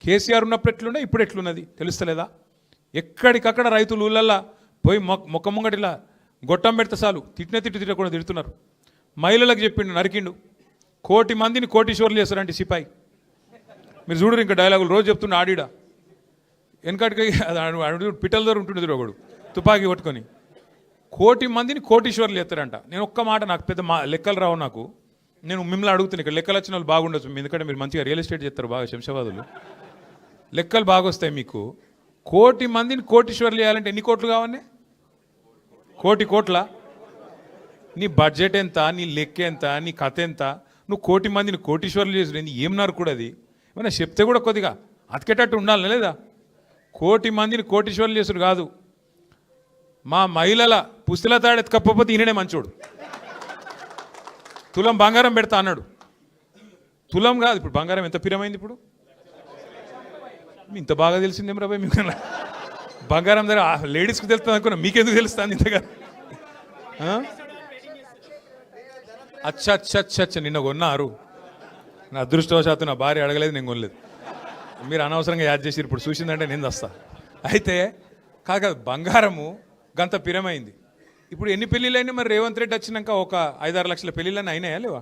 కేసీఆర్ ఉన్నప్పుడు ఎట్లుండే ఇప్పుడు ఎట్లున్నది తెలుస్తలేదా? ఎక్కడికక్కడ రైతులు ఊళ్ళల్లా పోయి మొక్క ముంగటిలా గొట్టం పెడితే చాలు తిట్టకుండా తిడుతున్నారు. మహిళలకు చెప్పిండు, నరికిండు. 1,000,000 మందిని కోటీశ్వర్లు చేస్తారంటే సిపాయి. మీరు చూడరు ఇంకా డైలాగులు రోజు చెప్తున్న ఆడిడ వెనకటికి పిట్టల ద్వారా ఉంటుండేది ఒకడు తుపాకీ పట్టుకొని 1,000,000 మందిని కోటీశ్వర్లు చేస్తారంట. నేను ఒక్క మాట, నాకు పెద్ద లెక్కలు రావు, నాకు నేను మిమ్మల్ని అడుగుతున్నాను. ఇక్కడ లెక్కలు వచ్చిన వాళ్ళు బాగుండొచ్చు, ఎందుకంటే మీరు మంచిగా రియల్ ఎస్టేట్ చేస్తారు బాగా, శంషాబాదులు లెక్కలు బాగా వస్తాయి మీకు. 1,000,000 మందిని కోటీశ్వర్లు చేయాలంటే ఎన్ని కోట్లు కావాలి? 1,000,000 కోట్ల? నీ బడ్జెట్ ఎంత, నీ లెక్క ఎంత, నీ కథ ఎంత? నువ్వు 1,000,000 మందిని కోటీశ్వర్లు చేసి ఏం నరుకుడు అది? ఏమన్నా చెప్తే కూడా కొద్దిగా అతికేటట్టు ఉండాలి లేదా? 1,000,000 మందిని కోటీశ్వర్లు చేసుడు కాదు. మా మహిళల పుస్తల తాడెత్తుకపోతే ఈయననే మంచోడు. తులం బంగారం పెడతా అన్నాడు. తులం కాదు, ఇప్పుడు బంగారం ఎంత పిరమైంది ఇప్పుడు? ఇంత బాగా తెలిసిందేం రాబాయ్ మీకు? బంగారం దగ్గర లేడీస్కి తెలుస్తుంది అనుకున్నా, మీకెందుకు తెలుస్తుంది ఇంతగా? అచ్చా అచ్చా అచ్చా అచ్చా, నిన్న కొన్నారు. నా అదృష్టవశాత్తు నా భార్య అడగలేదు, నేను కొనలేదు. మీరు అనవసరంగా యాద్ చేసి ఇప్పుడు చూసిందంటే నేను వస్తా. అయితే కాదు, బంగారము గంత పిరమైంది. ఇప్పుడు ఎన్ని పెళ్ళిళ్ళు అయినా మరి రేవంత్ రెడ్డి వచ్చినాక ఒక 5-6 లక్షల పెళ్ళిళ్ళని అయినాయా లేవా?